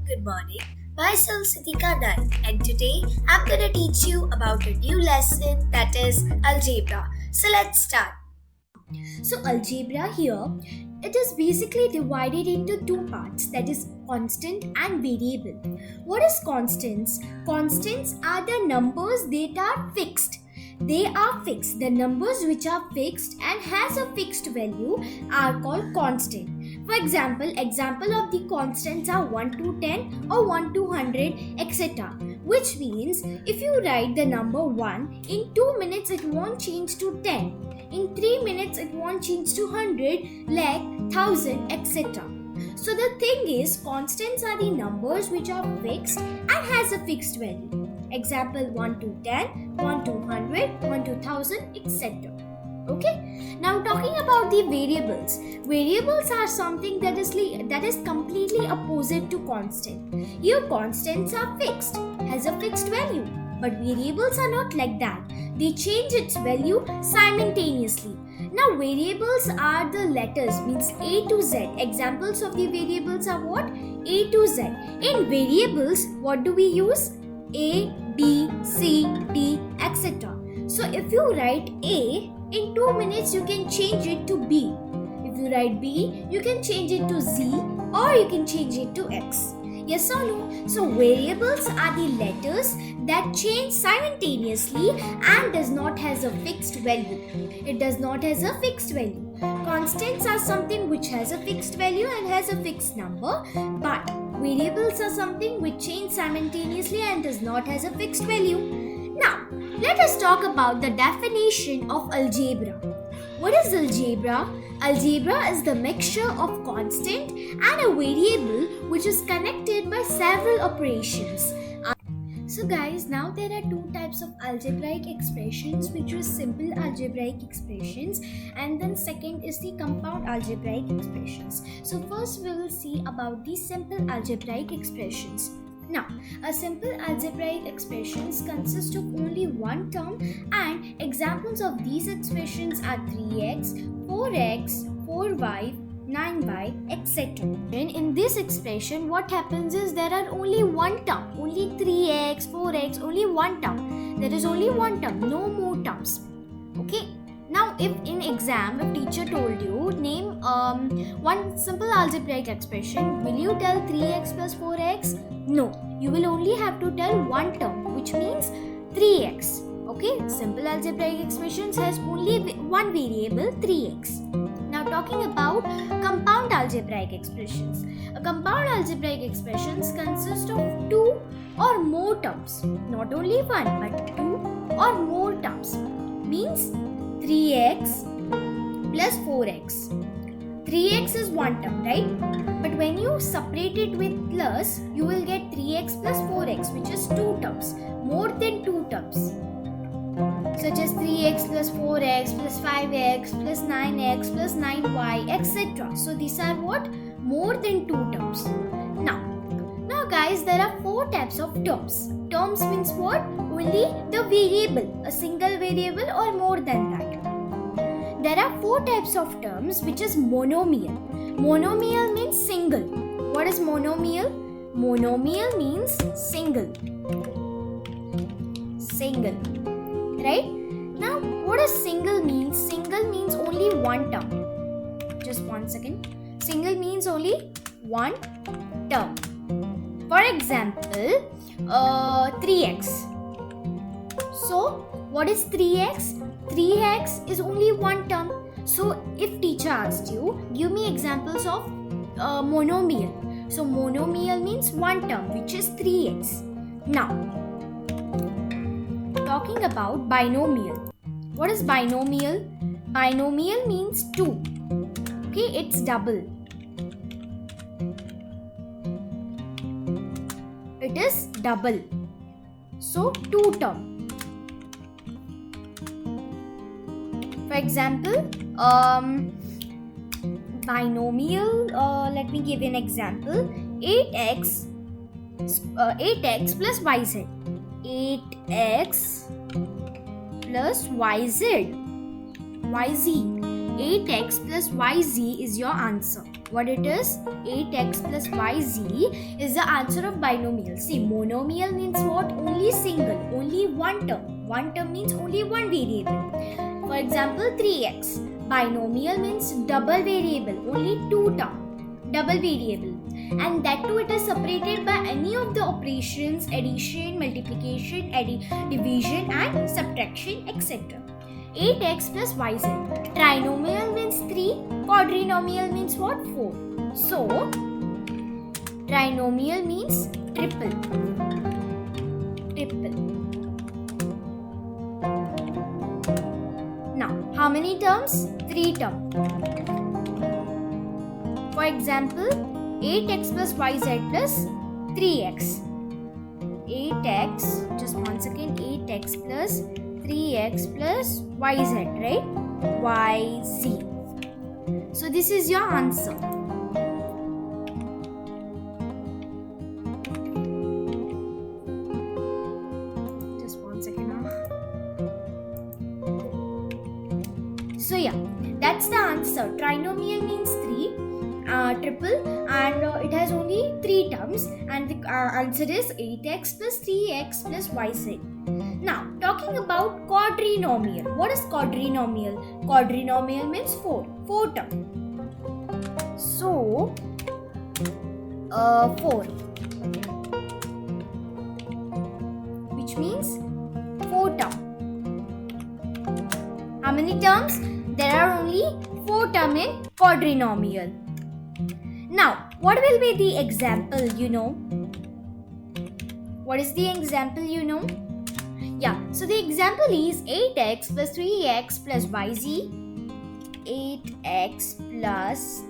Good morning. Myself Siddhika and today I'm going to teach you about a new lesson that is algebra. So let's start. So algebra here, it is basically divided into two parts, that is constant and variable. What is constants? Constants are the numbers that are fixed. They are fixed. The numbers which are fixed and has a fixed value are called constant. For example of the constants are 1 to 10 or 1 to 100, etc. Which means if you write the number 1, in 2 minutes it won't change to 10. In 3 minutes it won't change to 100, lakh, 1000, etc. So the thing is, constants are the numbers which are fixed and has a fixed value. Example 1 to 10, 1 to 100, 1 to 1000, etc. Okay. Now talking about the variables. Variables are something that is completely opposite to constant. Here constants are fixed, has a fixed value. But variables are not like that. They change its value simultaneously. Now variables are the letters, means A to Z. Examples of the variables are what? A to Z. In variables, what do we use? A, B, C, D, etc. So if you write A, in 2 minutes you can change it to B. If you write B, you can change it to Z or you can change it to X. Yes or no? So variables are the letters that change simultaneously and does not has a fixed value. It does not has a fixed value. Constants are something which has a fixed value and has a fixed number, but variables are something which change simultaneously and does not has a fixed value. Now, let us talk about the definition of algebra. What is algebra? Algebra is the mixture of constant and a variable which is connected by several operations. So guys, now there are two types of algebraic expressions, which is simple algebraic expressions, and then second is the compound algebraic expressions. So first we will see about the simple algebraic expressions. Now, a simple algebraic expressions consist of only one term, and examples of these expressions are 3x, 4x, 4y, 9y, etc. And in this expression, what happens is there are only one term, only 3x, 4x, only one term. There is only one term, no more terms. Okay. Now, if in exam, if teacher told you name one simple algebraic expression, will you tell 3x plus 4x? No, you will only have to tell one term, which means 3x. Okay, simple algebraic expressions has only one variable, 3x. Now talking about compound algebraic expressions. A compound algebraic expressions consist of two or more terms. Not only one, but two or more terms. Means 3x plus 4x. 3x is one term, right? But when you separate it with plus, you will get 3x plus 4x, which is two terms, more than two terms, such as 3x plus 4x plus 5x plus 9x plus 9y, etc. So these are what? More than two terms. Now guys, there are four types of terms. Terms means what? Only the variable, a single variable or more than that. There are four types of terms, which is monomial. Monomial means single. What is monomial? Monomial means single. Single. Right? Now, what does single mean? Single means only one term. Just 1 second. Single means only one term. For example, 3x. So, what is 3x? 3x is only one term. So, if teacher asked you, give me examples of monomial. So, monomial means one term, which is 3x. Now, talking about binomial. What is binomial? Binomial means two. Okay, it's double. It is double. So, two term. For example, binomial, let me give you an example. 8x plus yz. 8x plus yz. 8x plus yz is your answer. What it is? 8x plus yz is the answer of binomial. See, monomial means what? Only single, only one term. One term means only one variable. For example, 3x. Binomial means double variable, only two term, double variable. And that too, it is separated by any of the operations, addition, multiplication, division and subtraction, etc. 8x plus yz. Trinomial means 3, quadrinomial means what? 4. So, trinomial means triple. Now, how many terms? 3 terms. For example, 8x plus yz plus 3x. 8x, just one second, 8x plus 3x plus yz, right? Yz. So this is your answer. Just one second now. So yeah, that's the answer. Trinomial means 3, triple, and it has only 3 terms, and the answer is 8x plus 3x plus yz. Now, talking about quadrinomial. What is quadrinomial? Quadrinomial means 4 term. So, 4, which means 4 term. How many terms? There are only 4 term in quadrinomial. Now, what will be the example, you know? What is the example, you know? Yeah, so the example is 8x plus 3x plus yz. 8x plus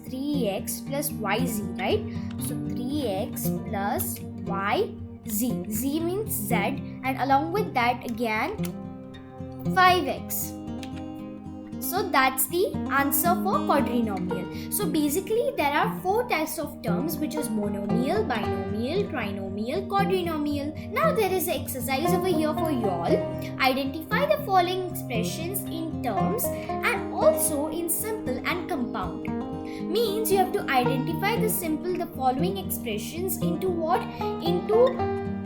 3x plus yz, right? So 3x plus yz. Z means z, and along with that again 5x. So that's the answer for quadrinomial. So basically there are 4 types of terms, which is monomial, binomial, trinomial, quadrinomial. Now there is an exercise over here for you all. Identify the following expressions in terms and also in simple and compound. Means you have to identify the following expressions into what? Into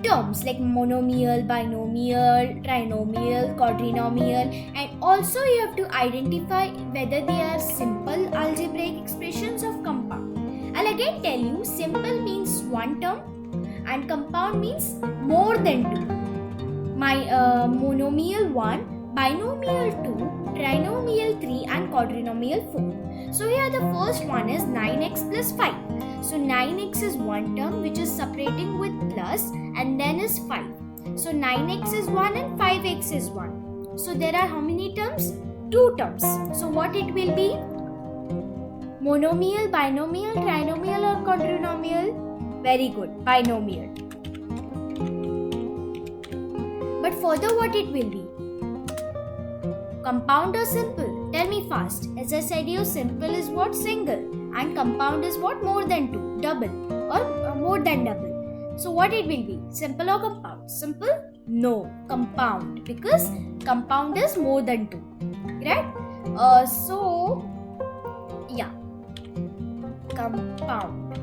terms like monomial, binomial, trinomial, quadrinomial, and also you have to identify whether they are simple algebraic expressions of compound. I'll again tell you, simple means 1 term and compound means more than 2. Monomial 1, binomial 2, trinomial 3 and quadrinomial 4. So here the first one is 9x plus 5. So 9x is 1 term which is separating with plus and then is 5. So 9x is 1 and 5x is 1. So there are how many terms? 2 terms. So what it will be? Monomial, binomial, trinomial or quadrinomial? Very good, binomial. But further what it will be? Compound or simple? Tell me fast. As I said you, simple is what? Single. And compound is what? More than 2. Double or more than double. So what it will be? Simple or compound? Simple? No. Compound. Because compound is more than 2. Right? So, yeah. Compound.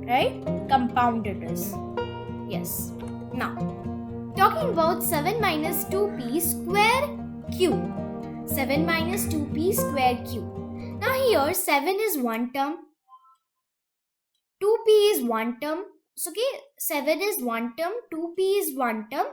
Right? Compound it is. Yes. Now, talking about 7 minus 2p square cube. 7 minus 2p square cube. Now here 7 is 1 term. 2p is 1 term. So okay, 7 is 1 term. 2p is 1 term.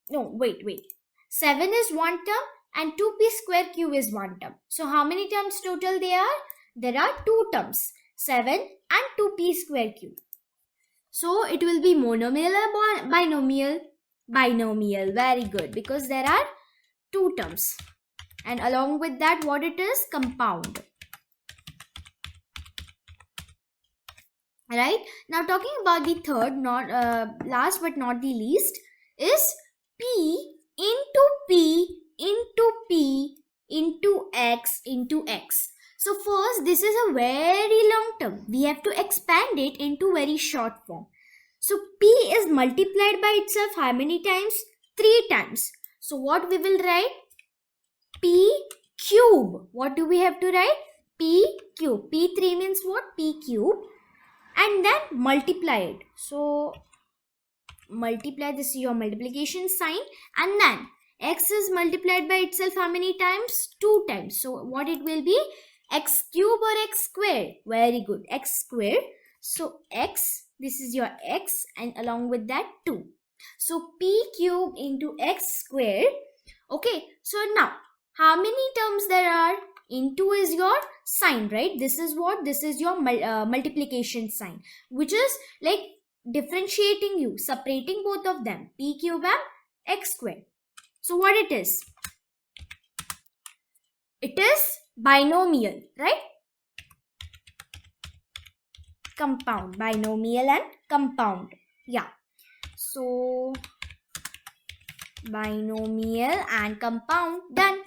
No, wait. 7 is 1 term and 2p square cube is 1 term. So how many terms total there are? There are 2 terms. 7 and 2p square cube. So it will be monomial or binomial? Binomial. Very good. Because there are 2 terms. And along with that, what it is? Compound. Right? Now talking about the third, not last but not the least, is p into p into p into x into x. So first, this is a very long term. We have to expand it into very short form. So p is multiplied by itself how many times? 3 times. So what we will write? P cube. What do we have to write? P cube. P3 means what? P cube. And then multiply it. So multiply, this is your multiplication sign, and then x is multiplied by itself how many times? 2 times. So what it will be? X cube or x squared? Very good, x squared. So x, this is your x, and along with that 2. So p cube into x squared. Okay, so now how many terms there are? Into is your sign, right? This is what? This is your multiplication sign, which is like differentiating you, separating both of them, p cube and x squared. So what it is? It is binomial, right? Compound, binomial and compound. Yeah. So binomial and compound, done.